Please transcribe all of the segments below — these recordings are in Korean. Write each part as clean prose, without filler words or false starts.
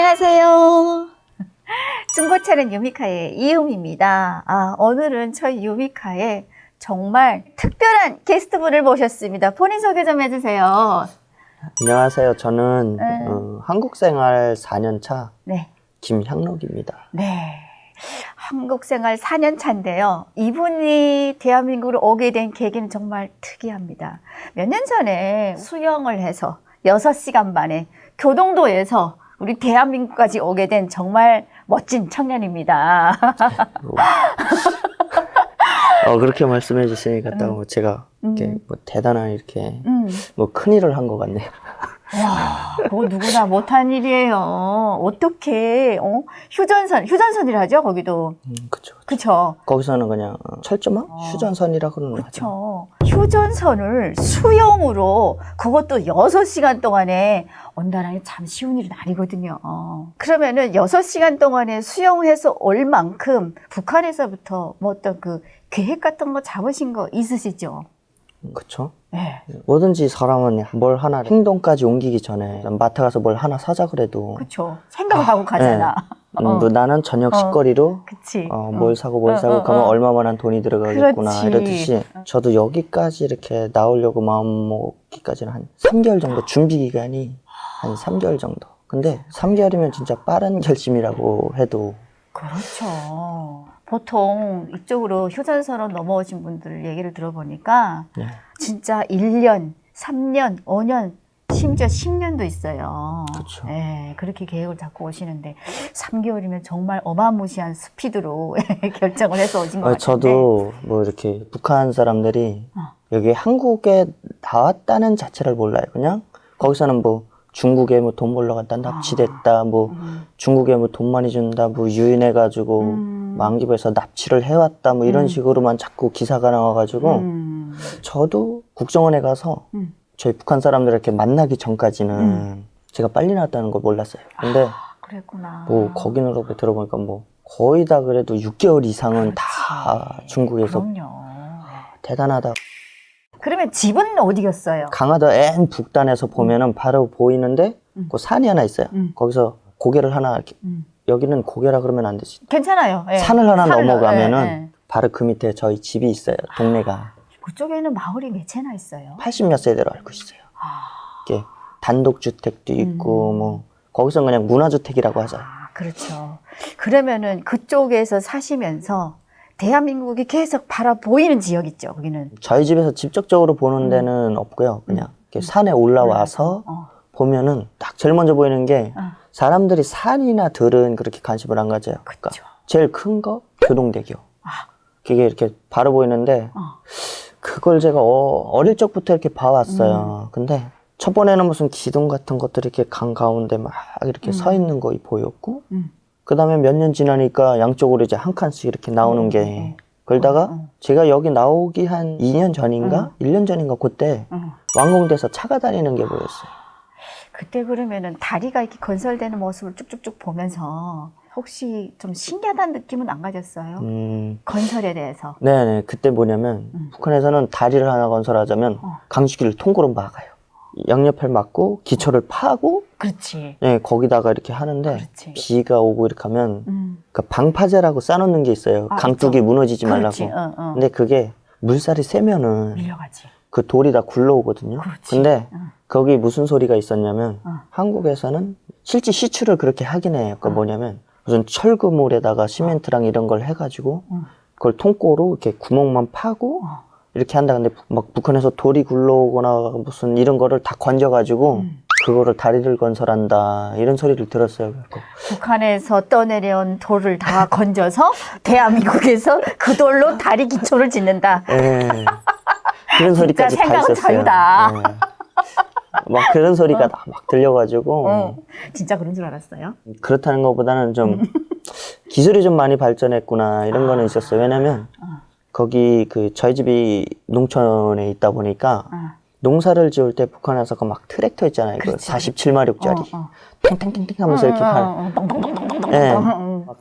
안녕하세요. 중고차는 유미카의 이음입니다. 오늘은 저희 유미카에 정말 특별한 게스트분을 모셨습니다. 본인 소개 좀 해주세요. 안녕하세요. 저는 한국생활 4년차 네. 김향록입니다. 네. 한국생활 4년 차인데요. 이분이 대한민국으로 오게 된 계기는 정말 특이합니다. 몇 년 전에 수영을 해서 6시간 만에 교동도에서 우리 대한민국까지 오게 된 정말 멋진 청년입니다. 그렇게 말씀해 주시니까 또 제가 이렇게 뭐 대단한 이렇게 뭐 큰일을 한 것 같네요. 와, 그거 누구나 못한 일이에요. 어떻게 휴전선이라 하죠, 거기도. 그쵸. 그쵸. 거기서는 그냥 철조망? 휴전선이라 그러는 거죠. 그쵸. 휴전선을 수영으로 그것도 6시간 동안에 온다라니 참 쉬운 일은 아니거든요. 그러면은 6시간 동안에 수영해서 올 만큼 북한에서부터 뭐 어떤 그 계획 같은 거 잡으신 거 있으시죠? 그쵸. 네. 뭐든지 사람은 뭘 하나 행동까지 옮기기 전에 마트 가서 뭘 하나 사자 그래도 그쵸. 생각을 하고 가잖아. 뭐 나는 저녁 식거리로 그치. 뭘 사고 가면 얼마만한 돈이 들어가겠구나. 그렇지. 이러듯이 저도 여기까지 이렇게 나오려고 마음 먹기까지는 한 3개월 정도 준비 기간이 한 3개월 정도. 근데 3개월이면 진짜 빠른 결심이라고 해도 그렇죠. 보통 이쪽으로 휴전선으로 넘어오신 분들 얘기를 들어보니까 네. 진짜 1년, 3년, 5년, 심지어 10년도 있어요. 그렇죠. 네, 그렇게 계획을 잡고 오시는데 3개월이면 정말 어마무시한 스피드로 결정을 해서 오신 것 같은데. 저도 뭐 이렇게 북한 사람들이 여기 한국에 나왔다는 자체를 몰라요. 그냥 거기서는 뭐 중국에 뭐 돈 벌러 갔다 납치됐다, 뭐 중국에 뭐 돈 많이 준다, 뭐 유인해가지고 만기부에서 납치를 해왔다, 뭐 이런 식으로만 자꾸 기사가 나와가지고 저도 국정원에 가서 저희 북한 사람들 이렇게 만나기 전까지는 제가 빨리 나왔다는 걸 몰랐어요. 근데 그랬구나. 뭐 거기는 들어보니까 뭐 거의 다 그래도 6개월 이상은 그렇지. 다 중국에서 그럼요. 대단하다. 그러면 집은 어디였어요? 강화도 N 북단에서 보면은 바로 보이는데 그 산이 하나 있어요. 거기서 고개를 하나 이렇게 여기는 고개라 그러면 안 되지. 괜찮아요. 예. 산을 하나 산을 넘어가면은 예, 예. 바로 그 밑에 저희 집이 있어요. 동네가 그쪽에는 마을이 몇 채나 있어요? 80몇 세대로 알고 있어요. 이게 단독주택도 있고 뭐 거기서 그냥 문화주택이라고 하죠. 그렇죠. 그러면은 그쪽에서 사시면서 대한민국이 계속 바라 보이는 지역 있죠, 거기는. 저희 집에서 직접적으로 보는 데는 없고요. 그냥 이렇게 산에 올라와서 보면은 딱 제일 먼저 보이는 게 사람들이 산이나 들은 그렇게 관심을 안 가져요. 그러니까 제일 큰 거 교동대교. 그게 이렇게 바로 보이는데 그걸 제가 어릴 적부터 이렇게 봐왔어요. 근데 첫 번에는 무슨 기둥 같은 것들이 이렇게 강 가운데 막 이렇게 서 있는 거 보였고 그 다음에 몇 년 지나니까 양쪽으로 이제 한 칸씩 이렇게 나오는 게 그러다가 제가 여기 나오기 한 2년 전인가 1년 전인가 그때 완공돼서 차가 다니는 게 보였어요. 그때 그러면은 다리가 이렇게 건설되는 모습을 쭉쭉쭉 보면서 혹시 좀 신기하다는 느낌은 안 가졌어요? 건설에 대해서. 네네. 그때 뭐냐면 북한에서는 다리를 하나 건설하자면 강주기를 통구로 막아요. 양옆을 막고 기초를 파고 그렇지. 네, 거기다가 이렇게 하는데 그렇지. 비가 오고 이렇게 하면 그 방파제라고 싸놓는 게 있어요. 강둑이 무너지지 그렇지. 말라고. 근데 그게 물살이 세면은 밀려가지. 그 돌이 다 굴러오거든요. 그렇지. 근데 거기 무슨 소리가 있었냐면 한국에서는 실제 시추를 그렇게 하긴 해요. 그러니까 뭐냐면 무슨 철근물에다가 시멘트랑 이런 걸 해가지고 그걸 통꼬로 이렇게 구멍만 파고 이렇게 한다. 근데 막 북한에서 돌이 굴러오거나 무슨 이런 거를 다 건져가지고 그거를 다리를 건설한다 이런 소리를 들었어요. 북한에서 떠내려온 돌을 다 건져서 대한민국에서 그 돌로 다리 기초를 짓는다. 네. 그런 소리까지 다 생각은 있었어요. 자유다. 네. 막 그런 소리가 다 막 들려가지고 진짜 그런 줄 알았어요? 그렇다는 것보다는 좀 기술이 좀 많이 발전했구나 이런 거는 있었어요. 왜냐면 거기 그 저희 집이 농촌에 있다 보니까 농사를 지을 때 북한에서 그 막 트랙터 있잖아요. 그 47마력짜리 탱탱탱탱 하면서 이렇게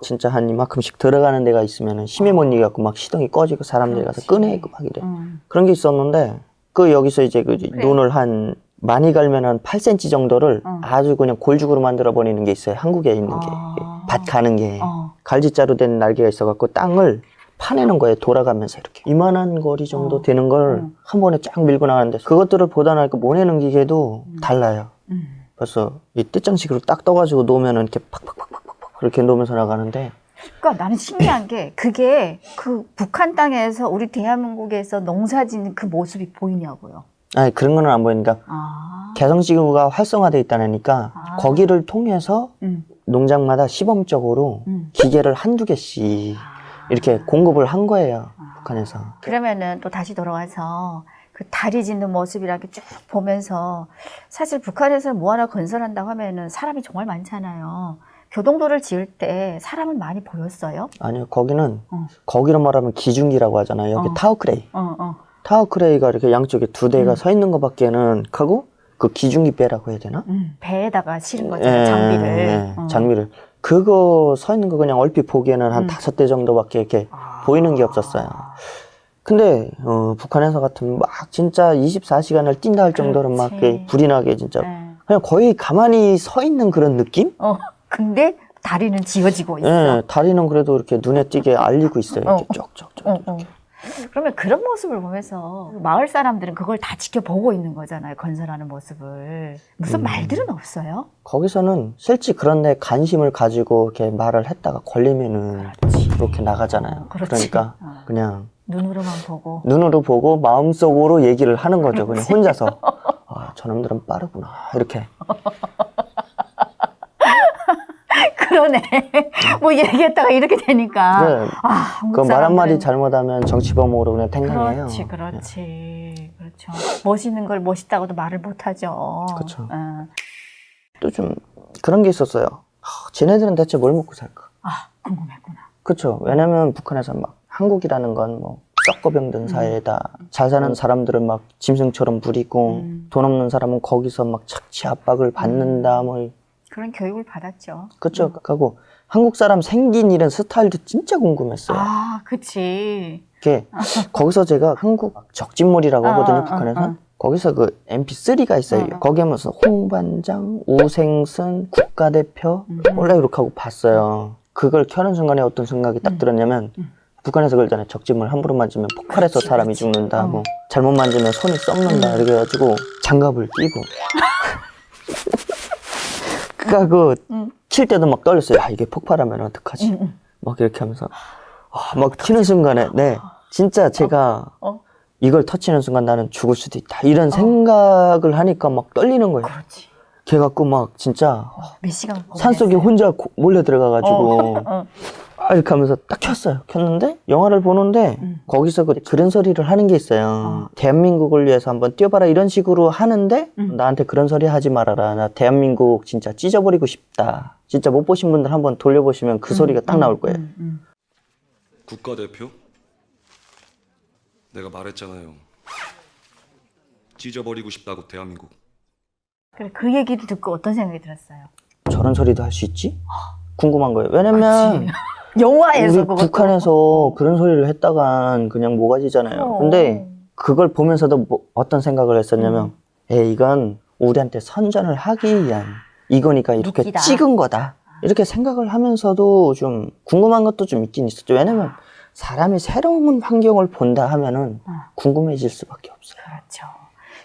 진짜 한 이만큼씩 들어가는 데가 있으면 힘이 못 이겨갖고 막 시동이 꺼지고 사람들이 가서 꺼내고 막 이래. 그런 게 있었는데 그 여기서 이제 그 눈을 한 많이 갈면 한 8cm 정도를 아주 그냥 골죽으로 만들어 버리는 게 있어요. 한국에 있는 게. 밭 가는 게. 갈지자로 된 날개가 있어갖고 땅을 파내는 거예요. 돌아가면서 이렇게. 이만한 거리 정도 되는 걸 한 번에 쫙 밀고 나가는데 그것들을 보다니까 모내는 기계도 달라요. 벌써 이 뜯장식으로 딱 떠가지고 놓으면 이렇게 팍팍팍팍팍 이렇게 놓으면서 나가는데 그러니까 나는 신기한 게 그게 그 북한 땅에서 우리 대한민국에서 농사 짓는 그 모습이 보이냐고요. 아니 그런 거는 안 보이니까 개성지구가 활성화되어 있다니까 거기를 통해서 농장마다 시범적으로 기계를 한두 개씩 이렇게 공급을 한 거예요. 북한에서. 그러면은 또 다시 돌아와서 그 다리 짓는 모습이라게 쭉 보면서 사실 북한에서 뭐 하나 건설한다고 하면은 사람이 정말 많잖아요. 교동도를 지을 때 사람은 많이 보였어요? 아니요. 거기는 거기로 말하면 기중기라고 하잖아요. 여기 타워크레이. 타워크레이가 이렇게 양쪽에 두 대가 서 있는 것밖에는 하고 그 기중기 배라고 해야 되나? 배에다가 실은 거죠. 장비를. 장비를. 그거 서 있는 거 그냥 얼핏 보기에는 한 5대 정도밖에 이렇게 보이는 게 없었어요. 근데 북한에서 같으면 막 진짜 24시간을 뛴다 할 정도로 막 이렇게 불이 나게 진짜 그냥 거의 가만히 서 있는 그런 느낌? 근데 다리는 지어지고 있어. 네, 다리는 그래도 이렇게 눈에 띄게 알리고 있어요. 이렇게 쪽쪽쪽. 그러면 그런 모습을 보면서 마을 사람들은 그걸 다 지켜보고 있는 거잖아요. 건설하는 모습을. 무슨 말들은 없어요? 거기서는 실제 그런 데 관심을 가지고 이렇게 말을 했다가 걸리면은 그렇게 나가잖아요. 그렇지. 그러니까 그냥 눈으로만 보고. 눈으로 보고 마음속으로 얘기를 하는 거죠. 그냥 혼자서. 아, 저놈들은 빠르구나. 이렇게. 그러네. 뭐 얘기했다가 이렇게 되니까. 네. 그 말 한마디 잘못하면 정치범으로 그냥 탱탱해요. 그렇지. 그렇죠. 멋있는 걸 멋있다고도 말을 못하죠. 그렇죠. 또 좀 그런 게 있었어요. 쟤네들은 대체 뭘 먹고 살까? 궁금했구나. 그렇죠. 왜냐면 북한에서 막 한국이라는 건 뭐 썩거병든 사회다. 잘 사는 사람들은 막 짐승처럼 부리고 돈 없는 사람은 거기서 막 착취 압박을 받는다. 뭐 그런 교육을 받았죠. 그렇죠. 하고 한국 사람 생긴 이런 스타일도 진짜 궁금했어요. 그치. 이게 거기서 제가 한국 적진몰이라고 하거든요. 북한에서. 거기서 그 MP3가 있어요. 거기 하면서 홍반장, 우생순, 국가대표 원래 이렇게 하고 봤어요. 그걸 켜는 순간에 어떤 생각이 딱 들었냐면 북한에서 그러잖아요. 적진물 함부로 만지면 폭발해서 사람이 죽는다. 뭐 잘못 만지면 손이 썩는다. 이렇게 해가지고 장갑을 끼고 그니까 킬 때도 막 떨렸어요. 이게 폭발하면 어떡하지? 막 이렇게 하면서 막 튀는 순간에 진짜 제가 이걸 터치는 순간 나는 죽을 수도 있다. 이런 생각을 하니까 막 떨리는 거예요. 그렇지. 걔갖고 막 진짜 몇 시간 산속에 혼자 몰래 들어가가지고 이렇게 하면서 딱 켰어요. 켰는데 영화를 보는데 거기서 그런 소리를 하는 게 있어요. 대한민국을 위해서 한번 뛰어봐라 이런 식으로 하는데 나한테 그런 소리 하지 말아라. 나 대한민국 진짜 찢어버리고 싶다. 진짜 못 보신 분들 한번 돌려보시면 그 소리가 딱 나올 거예요. 국가대표? 내가 말했잖아요. 찢어버리고 싶다고 대한민국. 그래, 그 얘기를 듣고 어떤 생각이 들었어요? 저런 소리도 할 수 있지? 궁금한 거예요. 왜냐면 영화에서 우리 북한에서 그런 소리를 했다간 그냥 모가지잖아요. 근데 그걸 보면서도 어떤 생각을 했었냐면 이건 우리한테 선전을 하기 위한 이거니까 이렇게 미끼다. 찍은 거다. 이렇게 생각을 하면서도 좀 궁금한 것도 좀 있긴 있었죠. 왜냐면 사람이 새로운 환경을 본다 하면은 궁금해질 수밖에 없어요. 그렇죠.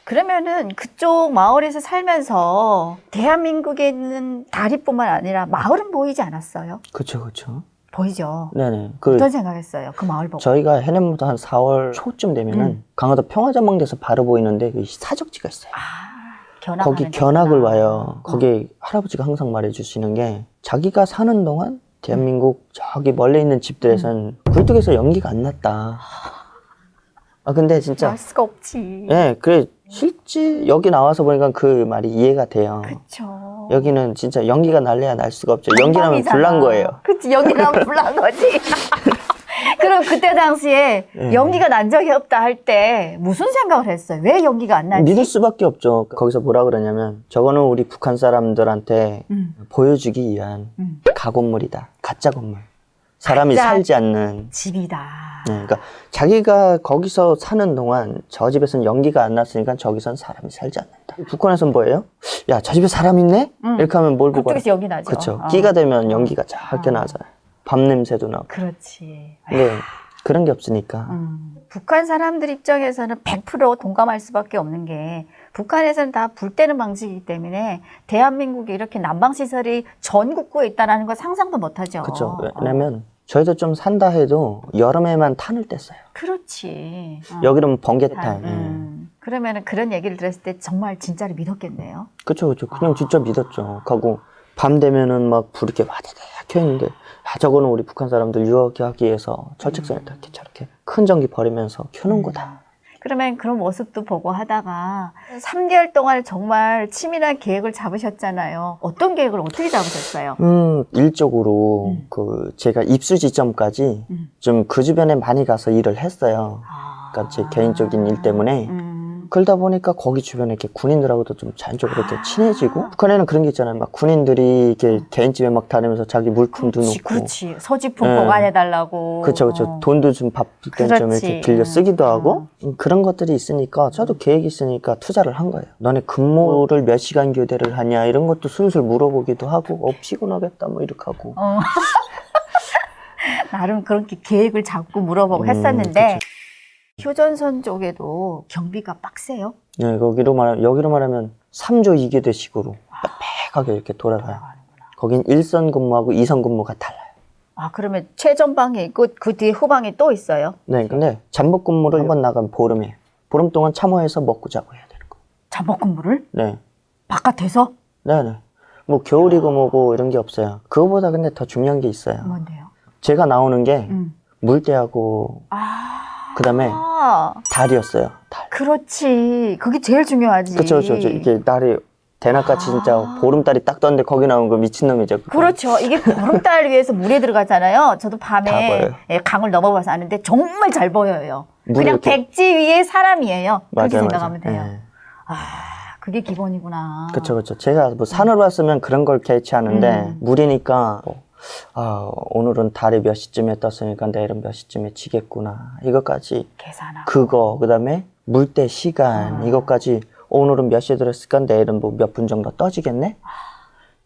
그러면은 그쪽 마을에서 살면서 대한민국에 있는 다리뿐만 아니라 마을은 보이지 않았어요? 그렇죠, 그렇죠. 보이죠. 네네. 어떤 생각했어요? 그 마을 보고. 저희가 해년부터 한 4월 초쯤 되면은 강화도 평화전망대에서 바로 보이는데 그 사적지가 있어요. 거기 견학을 와요. 거기 할아버지가 항상 말해주시는 게 자기가 사는 동안 대한민국 저기 멀리 있는 집들에선 굴뚝에서 연기가 안 났다. 근데 진짜 알 수가 없지. 그래 실제 여기 나와서 보니까 그 말이 이해가 돼요. 그렇죠. 여기는 진짜 연기가 날래야 날 수가 없죠. 연기나면 불난 거예요. 그치, 연기나면 불난 거지. 그럼 그때 당시에 연기가 난 적이 없다 할 때 무슨 생각을 했어요? 왜 연기가 안 나지? 믿을 수밖에 없죠. 거기서 뭐라 그러냐면 저거는 우리 북한 사람들한테 보여주기 위한 가건물이다. 가짜 건물. 사람이 가짜 살지 않는 집이다. 그러니까 자기가 거기서 사는 동안 저 집에서는 연기가 안 났으니까 저기선 사람이 살지 않는다. 북한에서는 뭐예요? 야, 저 집에 사람 있네? 이렇게 하면 뭘 보고 그쪽에서 연기 나죠. 그렇죠. 끼가 되면 연기가 작게 나잖아요. 밤 냄새도 나고. 그렇지. 근데 그런 게 없으니까. 북한 사람들 입장에서는 100% 동감할 수밖에 없는 게 북한에서는 다 불 때는 방식이기 때문에 대한민국에 이렇게 난방시설이 전국구에 있다는 걸 상상도 못하죠. 그렇죠. 왜냐면 저희도 좀 산다 해도 여름에만 탄을 뗐어요. 그렇지. 여기는 번개탄. 그러면 그런 얘기를 들었을 때 정말 진짜로 믿었겠네요. 그렇죠, 그렇죠. 그냥 진짜 믿었죠. 가고 밤 되면은 막 불이 이렇게 와다닥 켜있는데, 아, 저거는 우리 북한 사람들 유학하기 위해서 철책선에다 이렇게 저렇게 큰 전기 버리면서 켜놓은 거다. 그러면 그런 모습도 보고 하다가 3개월 동안 정말 치밀한 계획을 잡으셨잖아요. 어떤 계획을 어떻게 잡으셨어요? 일적으로 제가 입수 지점까지 좀 그 주변에 많이 가서 일을 했어요. 그러니까 제 개인적인 일 때문에. 그러다 보니까 거기 주변에 이렇게 군인들하고도 좀 자연적으로 이렇게 친해지고, 북한에는 그런 게 있잖아요. 막 군인들이 이렇게 개인집에 막 다니면서 자기 물품도 놓고. 그렇지. 서지품 보관해달라고. 그렇죠. 돈도 좀 바쁠 땐 좀 이렇게 빌려 쓰기도 하고, 그런 것들이 있으니까, 저도 계획이 있으니까 투자를 한 거예요. 너네 근무를 몇 시간 교대를 하냐, 이런 것도 슬슬 물어보기도 하고, 피곤하겠다, 뭐 이렇게 하고. 나름 그렇게 계획을 잡고 물어보고 했었는데, 그쵸. 휴전선 쪽에도 경비가 빡세요? 네, 여기로 말하면 3조 2교대 식으로 빽빽하게 이렇게 돌아가요. 거긴 1선 근무하고 2선 근무가 달라요. 아, 그러면 최전방에 있고 그 뒤에 후방에 또 있어요? 네, 근데 잠복 근무를 한번 나가면 보름이에요. 보름 동안 참호해서 먹고 자고 해야 되는 거예요. 잠복 근무를? 네. 바깥에서? 네네. 뭐 겨울이고 뭐고 이런 게 없어요. 그거보다 근데 더 중요한 게 있어요. 뭔데요? 제가 나오는 게 물대하고 그다음에 달이었어요. 달. 그렇지. 그게 제일 중요하지. 그렇죠. 이게 달이 대낮같이 진짜 보름달이 딱 떴는데 거기 나온 거 미친놈이죠. 그거. 그렇죠. 이게 보름달 위에서 물에 들어가잖아요. 저도 다 밤에 보여요. 강을 넘어봐서 아는데 정말 잘 보여요. 그냥 이렇게... 백지 위에 사람이에요. 그렇게 맞아요, 생각하면 돼요. 네. 그게 기본이구나. 그렇죠. 제가 뭐 산을 봤으면 그런 걸 개최하는데 물이니까 오늘은 달이 몇 시쯤에 떴으니까 내일은 몇 시쯤에 지겠구나. 이것까지 계산하고. 그거 그다음에 물때 시간 이것까지 오늘은 몇 시에 들었을까? 내일은 뭐 몇 분 정도 떠지겠네?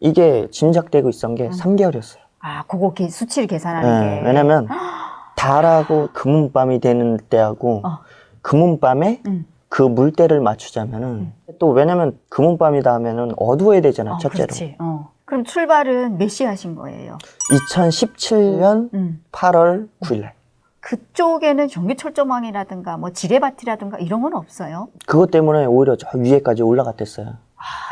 이게 짐작되고 있었던 게 3개월이었어요. 그거 수치를 계산하는 게. 왜냐면 달하고 금운밤이 되는 때하고 금운밤에 그 물때를 맞추자면은 또 왜냐면 금운밤이다 하면은 어두워야 되잖아, 첫째로. 그렇지. 그럼 출발은 몇 시에 하신 거예요? 2017년 8월 9일. 그쪽에는 전기철조망이라든가 뭐 지뢰밭이라든가 이런 건 없어요? 그것 때문에 오히려 저 위에까지 올라갔댔어요.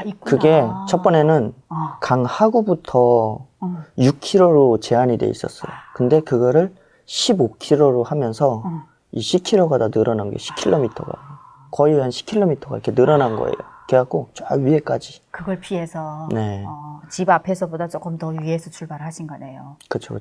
있구나. 그게 첫 번에는 강 하구부터 6km로 제한이 돼 있었어요. 근데 그거를 15km로 하면서 이 10km가 다 늘어난 게 10km가 거의 한 10km가 이렇게 늘어난 거예요. 그래갖고 저 위에까지. 그걸 피해서 네. 집 앞에서보다 조금 더 위에서 출발하신 거네요. 그렇죠.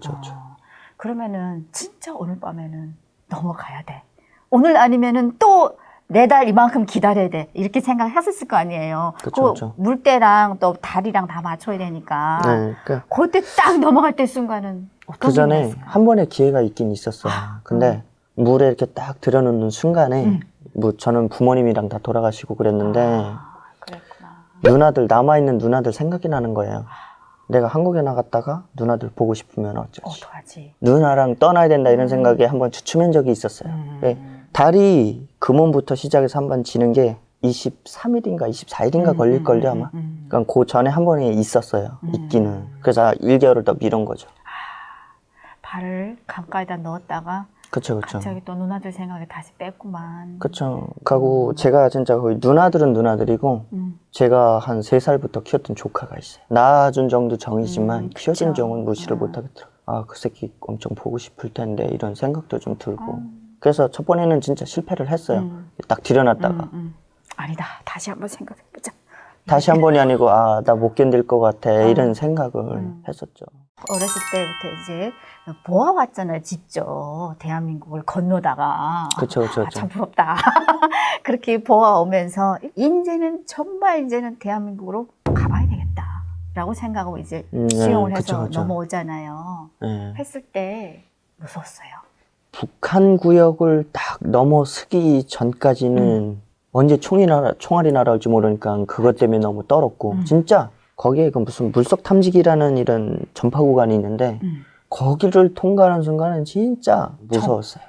그러면은 진짜 오늘 밤에는 넘어가야 돼. 오늘 아니면은 또 내달 이만큼 기다려야 돼. 이렇게 생각하셨을 거 아니에요. 그렇죠. 물때랑 또 달이랑 다 맞춰야 되니까. 네, 그러니까 그때 딱 넘어갈 때 순간은 어떤 그 전에 생각이었어요? 한 번의 기회가 있긴 있었어요. 근데 물에 이렇게 딱 들여놓는 순간에 뭐 저는 부모님이랑 다 돌아가시고 그랬는데 그랬구나. 누나들 남아있는 누나들 생각이 나는 거예요. 내가 한국에 나갔다가 누나들 보고 싶으면 어쩌지. 어떡하지? 누나랑 떠나야 된다 이런 생각에 한번 주춤한 적이 있었어요. 네. 달이 금온부터 시작해서 한 번 지는 게 23일인가 24일인가 걸릴걸요 아마. 그러니까 그 전에 한 번에 있었어요. 있기는. 그래서 1개월을 더 미룬 거죠. 발을 강가에다 넣었다가 그쵸. 갑자기 또 누나들 생각에 다시 뺐구만. 그쵸. 그리고 제가 진짜 거의 누나들은 누나들이고 제가 한 3살부터 키웠던 조카가 있어요. 낳아준 정도 정이지만 키워준 정은 무시를 못하겠더라고요. 그 새끼 엄청 보고 싶을 텐데 이런 생각도 좀 들고. 그래서 첫 번에는 진짜 실패를 했어요. 딱 들여놨다가. 아니다. 다시 한번 생각해보자. 다시 한 번이 아니고 나 못 견딜 것 같아 이런 생각을 했었죠. 어렸을 때부터 이제 보아왔잖아요. 직접 대한민국을 건너다가. 그쵸. 참 부럽다. 그렇게 보아오면서 이제는 대한민국으로 가봐야 되겠다 라고 생각하고 이제 수용을 해서 그쵸. 넘어오잖아요. 네. 했을 때 무서웠어요. 북한 구역을 딱 넘어서기 전까지는 언제 총알이 날아올지 모르니까 그것 때문에 너무 떨었고 진짜 거기에 그 무슨 물속 탐지기라는 이런 전파 구간이 있는데 거기를 통과하는 순간은 진짜 무서웠어요.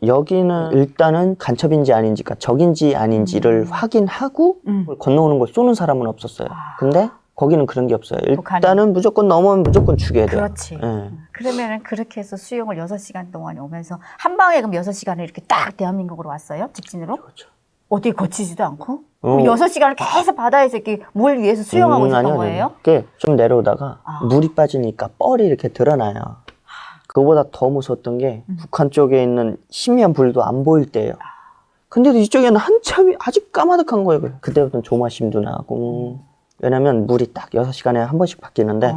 여기는 일단은 간첩인지 아닌지, 그러니까 적인지 아닌지를 확인하고 건너오는 걸 쏘는 사람은 없었어요. 근데 거기는 그런 게 없어요. 일단은 무조건 넘어오면 무조건 죽여야 돼요. 그렇지. 네. 그러면은 그렇게 해서 수영을 6시간 동안 오면서 한 방에 그럼 6시간을 이렇게 딱 대한민국으로 왔어요? 직진으로? 그렇죠. 어디 거치지도 않고? 그럼 6시간을 계속 바다에서 이렇게 물 위에서 수영하고 있었던 거예요? 이게 좀 내려오다가 물이 빠지니까 뻘이 이렇게 드러나요. 그거보다 더 무서웠던 게 북한 쪽에 있는 희미한 불도 안 보일 때예요. 근데도 이쪽에는 한참이 아주 까마득한 거예요. 그때부터는 조마심도 나고. 왜냐면 물이 딱 6시간에 한 번씩 바뀌는데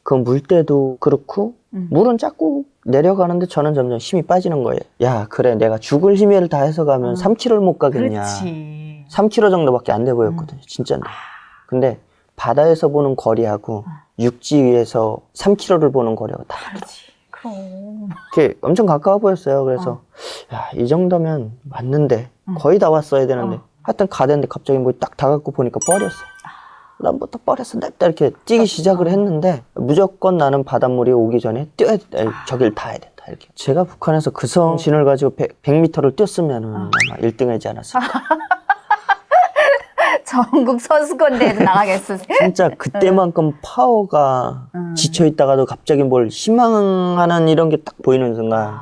그 물때도 그렇고 물은 자꾸 내려가는데 저는 점점 힘이 빠지는 거예요. 야, 그래, 내가 죽을 힘을 다해서 가면 3km를 못 가겠냐. 그렇지. 3km 정도밖에 안 돼 보였거든요. 진짜인데. 근데 바다에서 보는 거리하고 육지 위에서 3km를 보는 거리하고 다르지. 그럼. 이렇게 엄청 가까워 보였어요. 그래서 야, 이 정도면 맞는데 거의 다 왔어야 되는데 하여튼 가는데 갑자기 뭐 딱 다가고 보니까 뻘이었어요. 난부터 뻘에서 냅다 이렇게 뛰기 시작을 했는데 무조건 나는 바닷물이 오기 전에 뛰어야 돼. 저길 닿아야 된다. 이렇게. 제가 북한에서 그 성신을 가지고 100m를 뛰었으면 아마 1등 하지 않았을까. 전국 선수권대회도 나가겠어. 진짜 그때만큼 파워가 지쳐있다가도 갑자기 뭘 희망하는 이런 게 딱 보이는 순간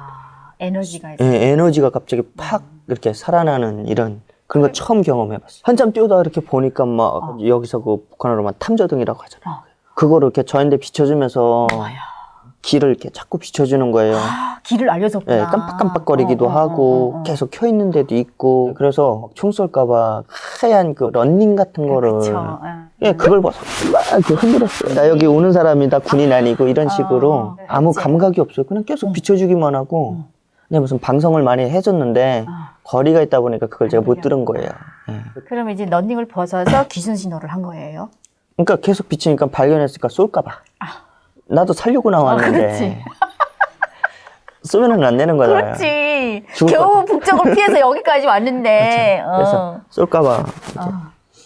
에너지가 있어요. 예, 에너지가 갑자기 팍 이렇게 살아나는 이런 그런 거 처음 경험해봤어요. 한참 뛰어다 이렇게 보니까 막 여기서 그 북한어로만 탐저등이라고 하잖아요. 그거를 이렇게 저한테 비춰주면서 길을 이렇게 자꾸 비춰주는 거예요. 길을 알려줬구나. 예, 깜빡깜빡거리기도 하고 계속 켜 있는 데도 있고 그래서 총 쏠까봐 하얀 그 런닝 같은 거를 예, 그걸 벗어 막 이렇게 흔들었어요. 나 여기 오는 사람이다, 군인 아니고 이런 식으로 아무 감각이 없어요. 그냥 계속 비춰주기만 하고 근데 무슨 방송을 많이 해줬는데 거리가 있다 보니까 그걸 제가 못 들은 거예요. 예. 그럼 이제 런닝을 벗어서 귀순 신호를 한 거예요? 그러니까 계속 비치니까 발견했으니까 쏠까봐. 나도 살려고 나왔는데 그렇지. 쏘면은 안 되는 거잖아요. 그렇지. 죽을 것 겨우 북쪽을 피해서 여기까지 왔는데. 그래서 쏠까봐.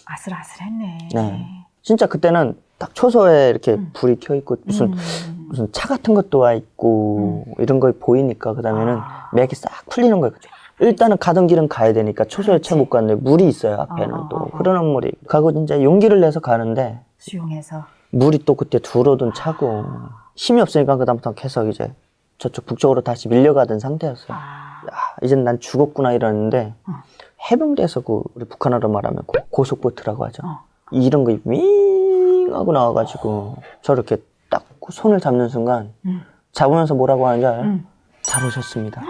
아슬아슬했네. 네. 진짜 그때는 딱 초소에 이렇게 불이 켜 있고 무슨 차 같은 것도 와 있고 이런 걸 보이니까 그다음에는 맥이 싹 풀리는 거예요. 일단은 가던 길은 가야 되니까 초소에 채 못 갔는데 물이 있어요. 앞에는 또 흐르는 물이. 가고 진짜 용기를 내서 가는데 수용해서. 물이 또 그때 들어오던 차고 힘이 없으니까 그다음부터 계속 이제 저쪽 북쪽으로 다시 밀려가던 상태였어요. 야, 이젠 난 죽었구나 이러는데 해병대에서 그 우리 북한어로 말하면 고속보트라고 하죠. 이런 거 윙 하고 나와가지고 저렇게 딱 손을 잡는 순간 잡으면서 뭐라고 하는지 알아요? 잘 오셨습니다.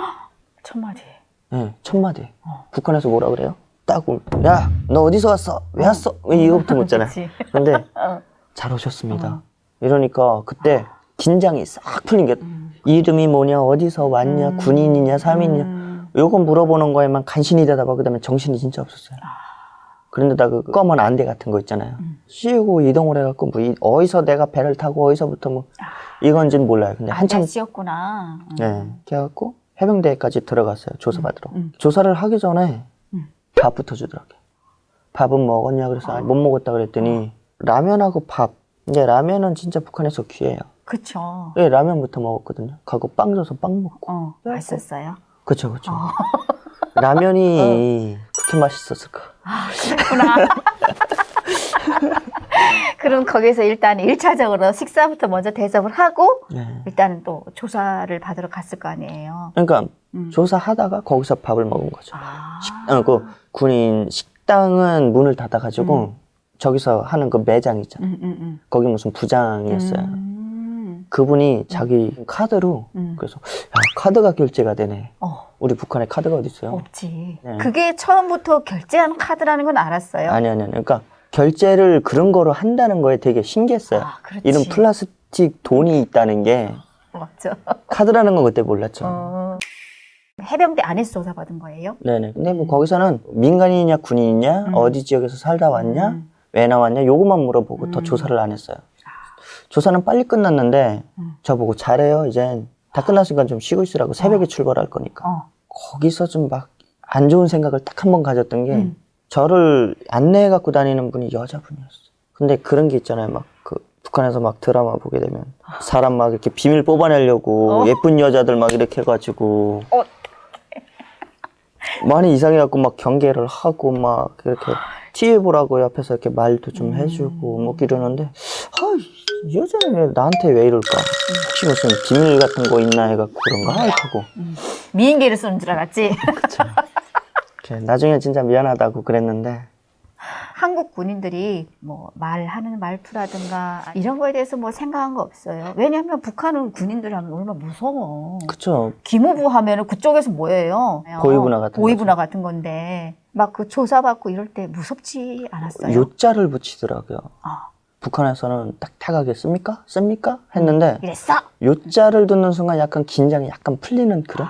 첫 마디. 네, 첫 마디. 북한에서 뭐라 그래요? 딱 야, 너 어디서 왔어? 왜 왔어? 이거부터 묻잖아요. 근데 잘 오셨습니다. 이러니까 그때 긴장이 싹 풀린 게 이름이 뭐냐, 어디서 왔냐, 군인이냐, 사민이냐 요거 물어보는 거에만 간신히 대답하고 그다음에 정신이 진짜 없었어요. 그런데다 그 검은 안대 같은 거 있잖아요. 씌우고 이동을 해갖고 뭐 어디서 내가 배를 타고 어디서부터 뭐 이건지는 몰라요. 근데 한참 씌웠구나. 네, 그래갖고 해병대까지 들어갔어요. 조사받으러. 조사를 하기 전에 밥부터 주더라고요. 밥은 먹었냐 그래서 못 먹었다 그랬더니 라면하고 밥. 근데 라면은 진짜 북한에서 귀해요. 그쵸. 예, 라면부터 먹었거든요. 가고 빵 줘서 빵 먹고. 맛있었어요? 그쵸, 그쵸. 라면이 그렇게 맛있었을까? 그렇구나. 그럼 거기서 일단 1차적으로 식사부터 먼저 대접을 하고 일단은 또 조사를 받으러 갔을 거 아니에요. 그러니까 조사하다가 거기서 밥을 먹은 거죠. 그 군인 식당은 문을 닫아가지고 저기서 하는 그 매장 있잖아요. 거기 무슨 부장이었어요. 그분이 자기 카드로 그래서 야, 카드가 결제가 되네. 우리 북한에 카드가 어디 있어요? 없지. 네. 그게 처음부터 결제하는 카드라는 건 알았어요? 아니. 그러니까 결제를 그런 거로 한다는 거에 되게 신기했어요. 이런 플라스틱 돈이 있다는 게 맞죠. 카드라는 건 그때 몰랐죠. 해병대 안에서 조사받은 거예요? 네네. 근데 뭐 거기서는 민간인이냐 군인이냐 어디 지역에서 살다 왔냐 왜 나왔냐 요것만 물어보고 더 조사를 안 했어요. 조사는 빨리 끝났는데 저보고 잘해요 이젠 다 끝났으니까 좀 쉬고 있으라고 새벽에 출발할 거니까. 거기서 좀 막 안 좋은 생각을 딱 한 번 가졌던 게 저를 안내해 갖고 다니는 분이 여자분이었어요. 근데 그런 게 있잖아요. 막 그 북한에서 막 드라마 보게 되면 사람 막 이렇게 비밀 뽑아내려고 예쁜 여자들 막 이렇게 해가지고 많이 이상해갖고 막 경계를 하고 막 이렇게 TV 보라고 옆에서 이렇게 말도 좀 해주고 뭐 이러는데 이 여자는 왜 나한테 왜 이럴까? 혹시 무슨 비밀 같은 거 있나 해갖고 그런가 하고 미인계를 쓰는 줄 알았지. 그쵸. 나중에 진짜 미안하다고 그랬는데 한국 군인들이 뭐 말하는 말투라든가 이런 거에 대해서 뭐 생각한 거 없어요. 왜냐하면 북한은 군인들 하면 얼마나 무서워. 그쵸. 기무부 하면은 그쪽에서 뭐예요? 고위부나 같은 고위부나 같은 건데 막 그 조사받고 이럴 때 무섭지 않았어요? 요자를 붙이더라고요. 북한에서는 딱딱하게 씁니까? 했는데 이랬어? 요자를 듣는 순간 약간 긴장이 약간 풀리는 그런?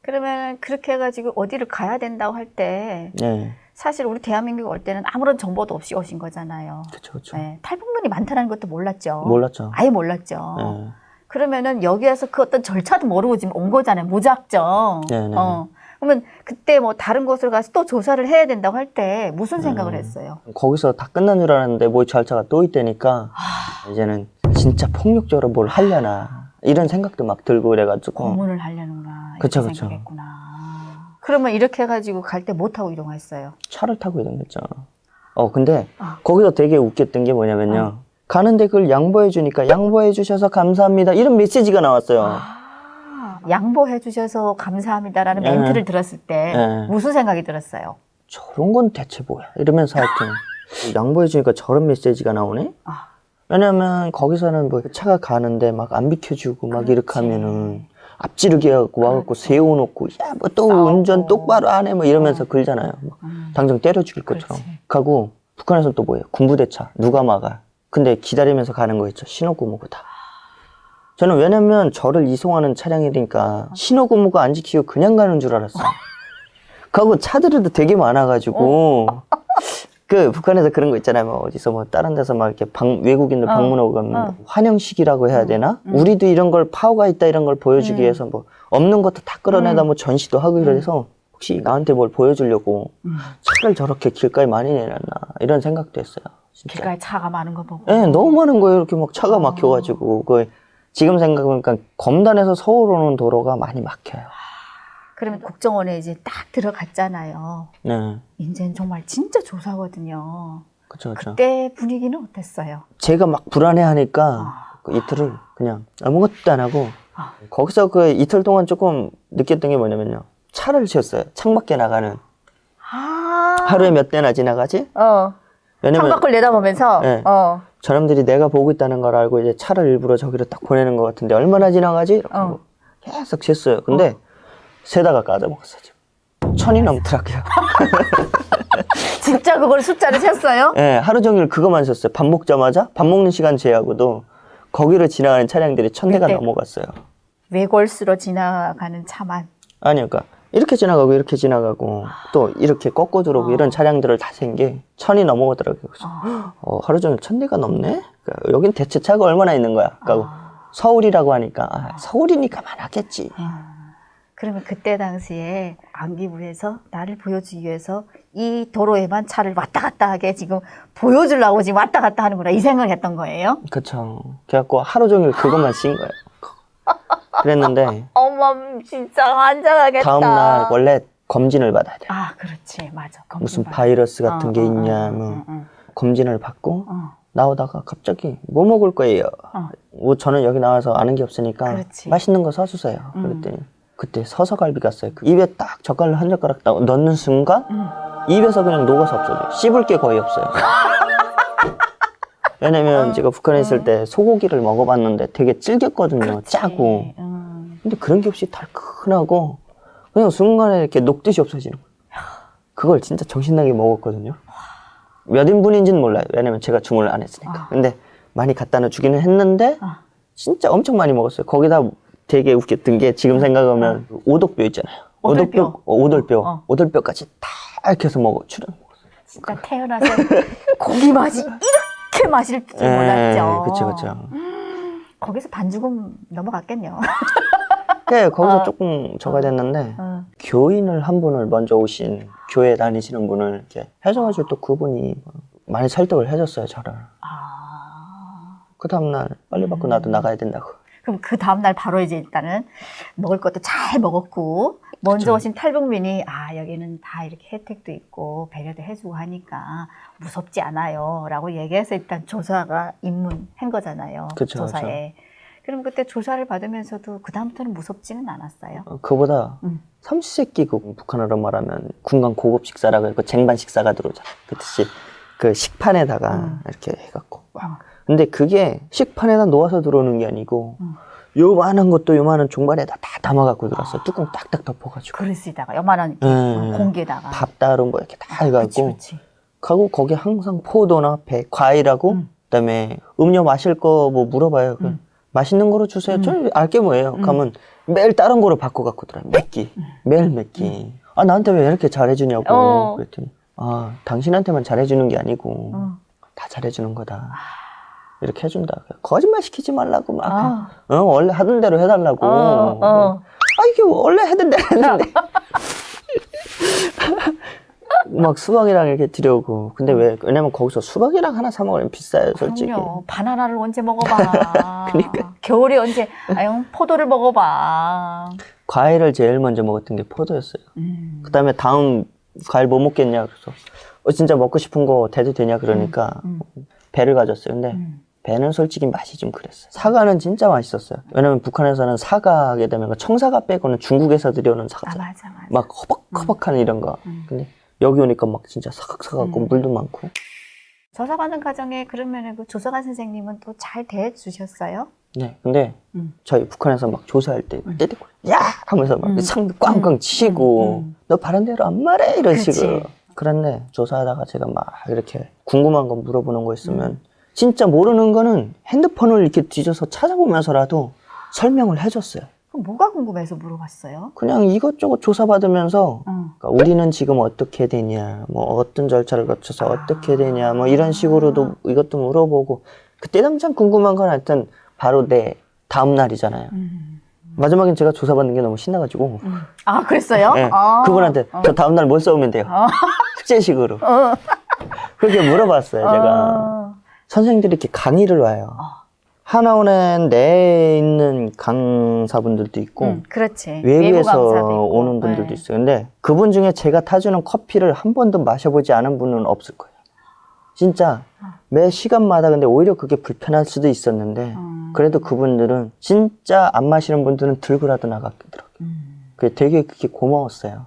그러면 그렇게 해가지고 어디를 가야 된다고 할 때 네. 사실 우리 대한민국 올 때는 아무런 정보도 없이 오신 거잖아요. 그쵸. 네, 탈북민이 많다는 것도 몰랐죠. 몰랐죠. 아예 몰랐죠. 네. 그러면은 여기에서 그 어떤 절차도 모르고 지금 온 거잖아요. 무작정. 네네. 그러면 그때 뭐 다른 곳을 가서 또 조사를 해야 된다고 할 때 무슨 생각을 했어요? 거기서 다 끝난 줄 알았는데 뭐 절차가 또 있다니까 이제는 진짜 폭력적으로 뭘 하려나 이런 생각도 막 들고 그래가지고 고문을 하려는가 그쵸, 이렇게 그쵸. 생각했구나. 그러면 이렇게 해가지고 갈 때 뭐 타고 이동했어요? 차를 타고 이동했죠. 근데 거기서 되게 웃겼던 게 뭐냐면요. 가는데 그걸 양보해 주니까 양보해 주셔서 감사합니다 이런 메시지가 나왔어요. 양보해 주셔서 감사합니다라는 멘트를 들었을 때 무슨 생각이 들었어요? 저런 건 대체 뭐야 이러면서 하여튼 양보해 주니까 저런 메시지가 나오네. 왜냐면 거기서는 뭐 차가 가는데 막 안 비켜주고 막 이렇게 하면은 앞지르게 하고 와갖고 세워놓고 야 뭐 또 운전 똑바로 안 해 뭐 이러면서 그러잖아요. 막 당장 때려 죽일 것처럼. 하고 북한에서는 또 뭐예요? 군부대차 누가 막아? 근데 기다리면서 가는 거 있죠. 신호고무고 다. 저는 왜냐면 저를 이송하는 차량이니까 신호고무가 안 지키고 그냥 가는 줄 알았어요. 그리고 차들도 되게 많아가지고 그 북한에서 그런 거 있잖아요. 뭐 어디서 뭐 다른 데서 막 이렇게 외국인들 방문하고 가면 환영식이라고 해야 되나? 우리도 이런 걸 파워가 있다 이런 걸 보여주기 위해서 뭐 없는 것도 다 끌어내다 뭐 전시도 하고 이래서 혹시 나한테 뭘 보여주려고 차를 저렇게 길가에 많이 내놨나 이런 생각도 했어요. 진짜. 길가에 차가 많은 거 보고. 네, 너무 많은 거예요. 이렇게 막 차가 막혀가지고 지금 생각해보니까 검단에서 서울 오는 도로가 많이 막혀요. 그러면 국정원에 이제 딱 들어갔잖아요. 네. 이제는 정말 진짜 조사거든요. 그쵸. 그때 분위기는 어땠어요? 제가 막 불안해하니까 그 이틀을 그냥 아무것도 안 하고 거기서 그 이틀 동안 조금 느꼈던 게 뭐냐면요. 차를 쉬었어요. 창밖에 나가는. 하루에 몇 대나 지나가지? 왜냐면 창밖을 내다보면서 네. 저놈들이 내가 보고 있다는 걸 알고 이제 차를 일부러 저기로 딱 보내는 것 같은데 얼마나 지나가지? 이렇게 계속 쟀어요. 근데 세다가 까져먹었어요. 지금. 1000이 넘더라고요. 진짜 그걸 숫자를 셌어요? 네, 하루 종일 그거만 셌어요. 밥 먹자마자 밥 먹는 시간 제하고도 거기로 지나가는 차량들이 1000대가 넘어갔어요. 외골수로 지나가는 차만. 아니요, 그러니까 이렇게 지나가고 또 이렇게 꺾고 들어오고 이런 차량들을 다 센 게 1000이 넘어가더라고요. 그래서 하루 종일 1000대가 넘네? 그러니까 여긴 대체 차가 얼마나 있는 거야? 그러니까 서울이라고 하니까 서울이니까 많았겠지. 그러면 그때 당시에 안기부에서 나를 보여주기 위해서 이 도로에만 차를 왔다 갔다 하게 지금 보여주려고 지금 왔다 갔다 하는구나 이 생각했던 거예요? 그쵸. 그래갖고 하루 종일 그것만 쉰 거예요. 그랬는데 어머 진짜 환장하겠다. 다음날 원래 검진을 받아야 돼요. 그렇지 맞아. 무슨 바이러스 같은 게 있냐 검진을 받고 나오다가 갑자기 뭐 먹을 거예요? 뭐 저는 여기 나와서 아는 게 없으니까 그렇지. 맛있는 거 사주세요. 그랬더니 그때 서서갈비 갔어요. 입에 딱 젓갈을 한 젓가락 딱 넣는 순간 입에서 그냥 녹아서 없어져요. 씹을 게 거의 없어요. 왜냐면 제가 북한에 있을 때 소고기를 먹어봤는데 되게 질겼거든요. 그렇지. 짜고. 근데 그런 게 없이 달큰하고 그냥 순간에 이렇게 녹듯이 없어지는 거예요. 그걸 진짜 정신나게 먹었거든요. 몇 인분인지는 몰라요. 왜냐면 제가 주문을 안 했으니까. 근데 많이 갖다 놔주기는 했는데 진짜 엄청 많이 먹었어요. 거기다 되게 웃겼던 게 지금 생각하면 오돌뼈 있잖아요. 오돌뼈? 오돌뼈까지 다 이렇게 해서 출연 먹었어요. 진짜 태어나서 고기 맛이 이렇게 맛일 줄 몰랐죠. 그쵸. 거기서 반죽은 넘어갔겠네요. 네, 거기서 조금 저가 됐는데 교인을 한 분을 먼저 오신 교회 다니시는 분을 이렇게 해줘가지고 또 그분이 많이 설득을 해줬어요, 저를. 그 다음날 빨리 받고 나도 나가야 된다고. 그럼 그 다음날 바로 이제 일단은 먹을 것도 잘 먹었고 먼저 그쵸. 오신 탈북민이 여기는 다 이렇게 혜택도 있고 배려도 해주고 하니까 무섭지 않아요 라고 얘기해서 일단 조사가 입문한 거잖아요. 그쵸, 조사에. 그럼 그때 조사를 받으면서도 그 다음부터는 무섭지는 않았어요? 그보다 삼시세끼 그 북한어로 말하면 군간 고급 식사라고 해서 쟁반 식사가 들어오잖아. 그 뜻이 그 식판에다가 이렇게 해갖고 막. 근데 그게 식판에다 놓아서 들어오는 게 아니고 요만한 것도 요만한 종반에다 다 담아갖고 들어왔어. 뚜껑 딱딱 덮어가지고. 그릇에다가 요만한 공기에다가 밥 따른 거 이렇게 다 해갖고 그치. 가고 거기 항상 포도나 배, 과일하고 그다음에 음료 마실 거 뭐 물어봐요. 그 맛있는 거로 주세요. 저 알게 뭐예요. 가면 매일 다른 거로 바꿔갖고 들어요. 몇 끼. 매일 몇 끼. 나한테 왜 이렇게 잘해주냐고. 그랬더니 당신한테만 잘해주는 게 아니고 다 잘해주는 거다. 이렇게 해준다. 거짓말 시키지 말라고 막. 원래 하던 대로 해달라고. 이게 원래 하던 대로 했는데. 막 수박이랑 이렇게 드려오고. 근데 왜냐면 거기서 수박이랑 하나 사 먹으면 비싸요, 솔직히. 그럼요. 바나나를 언제 먹어봐. 그러니까. 겨울에 언제, 포도를 먹어봐. 과일을 제일 먼저 먹었던 게 포도였어요. 그 다음에 다음 과일 뭐 먹겠냐. 그래서 진짜 먹고 싶은 거 대도 되냐 그러니까 배를 가졌어요. 근데 배는 솔직히 맛이 좀 그랬어요. 사과는 진짜 맛있었어요. 왜냐면 북한에서는 사과 하게 되면 청사과 빼고는 중국에서 들여오는 사과잖아요. 맞아. 막 허벅허벅한 이런 거. 근데 여기 오니까 막 진짜 사각사각고 물도 많고. 조사받는 과정에 그러면 그 조사관 선생님은 또 잘 대해주셨어요? 네. 근데 저희 북한에서 막 조사할 때 떼대고 야! 하면서 막 상도 꽝꽝 치고 너 바른 대로 안 말해 이런 그치. 식으로. 그런데 조사하다가 제가 막 이렇게 궁금한 거 물어보는 거 있으면 진짜 모르는 거는 핸드폰을 이렇게 뒤져서 찾아보면서라도 설명을 해줬어요. 그럼 뭐가 궁금해서 물어봤어요? 그냥 이것저것 조사받으면서 그러니까 우리는 지금 어떻게 되냐, 뭐 어떤 절차를 거쳐서 어떻게 되냐, 뭐 이런 식으로도 이것도 물어보고 그때 당장 궁금한 건 하여튼 바로 내 다음 날이잖아요. 마지막엔 제가 조사받는 게 너무 신나가지고 그랬어요? 네, 그분한테 저 다음 날 뭘 써오면 돼요. 숙제식으로 그렇게 물어봤어요. 제가 선생님들이 이렇게 강의를 와요. 하나원에 내에 있는 강사분들도 있고 그렇지. 외부에서 외부 강사도 있고. 오는 분들도 있어요. 근데 그분 중에 제가 타주는 커피를 한 번도 마셔보지 않은 분은 없을 거예요. 진짜 매 시간마다. 근데 오히려 그게 불편할 수도 있었는데 그래도 그분들은 진짜 안 마시는 분들은 들고라도 나가더라고요. 그게 고마웠어요.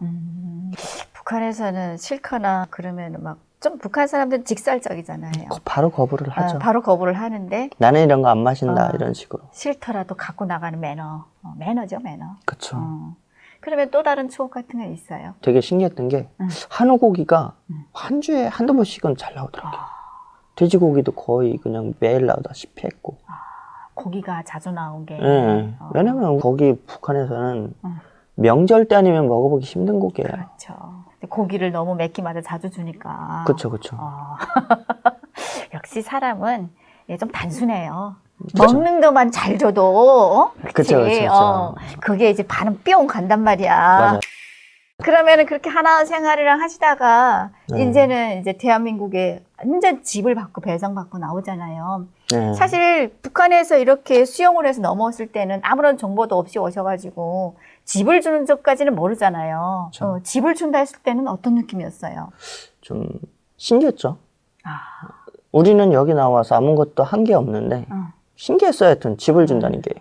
북한에서는 싫거나 그러면 막 좀 북한 사람들은 직설적이잖아요. 바로 거부를 하죠. 바로 거부를 하는데 나는 이런 거 안 마신다 이런 식으로. 싫더라도 갖고 나가는 매너. 매너죠, 매너. 그렇죠. 그러면 또 다른 추억 같은 게 있어요? 되게 신기했던 게 한우 고기가 한 주에 한두 번씩은 잘 나오더라고요. 돼지고기도 거의 그냥 매일 나오다시피 했고. 고기가 자주 나온 게. 네. 왜냐면 거기 북한에서는 명절 때 아니면 먹어보기 힘든 고기예요. 그렇죠. 근데 고기를 너무 몇 끼마다 자주 주니까. 그렇죠. 역시 사람은 좀 단순해요. 그쵸. 먹는 것만 잘 줘도. 그치? 그쵸. 그게 이제 반은 뿅 간단 말이야. 맞아요. 그러면은 그렇게 하나 생활이랑 하시다가 네. 이제는 이제 대한민국에 완전 집을 받고 배정받고 나오잖아요. 네. 사실 북한에서 이렇게 수용을 해서 넘어왔을 때는 아무런 정보도 없이 오셔가지고 집을 주는 것까지는 모르잖아요. 그렇죠. 집을 준다 했을 때는 어떤 느낌이었어요? 좀 신기했죠. 우리는 여기 나와서 아무것도 한 게 없는데 신기했어요. 하여튼 집을 준다는 게.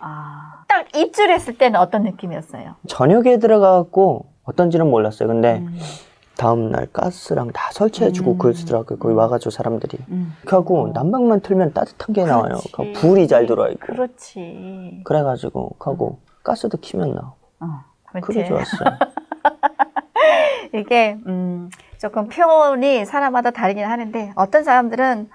딱 입주했을 때는 어떤 느낌이었어요? 저녁에 들어가고 어떤지는 몰랐어요. 근데 다음날 가스랑 다 설치해주고 그러더라고요. 거기 와가지고 사람들이. 그렇게 하고 난방만 틀면 따뜻한 게 나와요. 그 불이 잘 들어와 있고. 그렇지. 그래가지고 하고 가스도 키면 나오고. 그게 좋았어요. 이게 조금 표현이 사람마다 다르긴 하는데 어떤 사람들은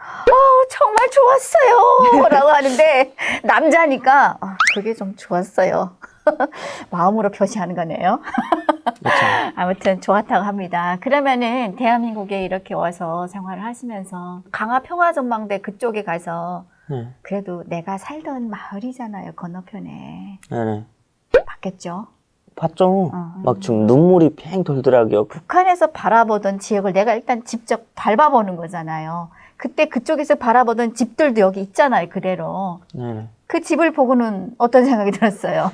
정말 좋았어요 라고 하는데 남자니까 그게 좀 좋았어요. 마음으로 표시하는 거네요. 그렇죠. 아무튼 좋았다고 합니다. 그러면은 대한민국에 이렇게 와서 생활을 하시면서 강화평화전망대 그쪽에 가서 네. 그래도 내가 살던 마을이잖아요. 건너편에. 네네. 봤겠죠. 봤죠. 막 지금 눈물이 팽 돌더라고요. 북한에서 바라보던 지역을 내가 일단 직접 밟아보는 거잖아요. 그때 그쪽에서 바라보던 집들도 여기 있잖아요, 그대로. 네. 그 집을 보고는 어떤 생각이 들었어요?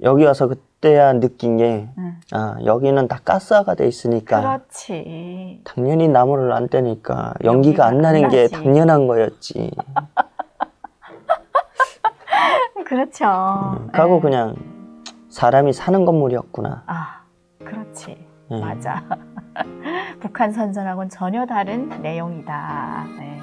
여기 와서 그때야 느낀 게, 아, 여기는 다 가스화가 돼 있으니까. 그렇지. 당연히 나무를 안 떼니까 연기가 안 나는 게 나지. 당연한 거였지. 그렇죠. 하고 예. 그냥 사람이 사는 건물이었구나. 아, 그렇지. 예. 맞아. 북한 선전하고는 전혀 다른 내용이다. 네.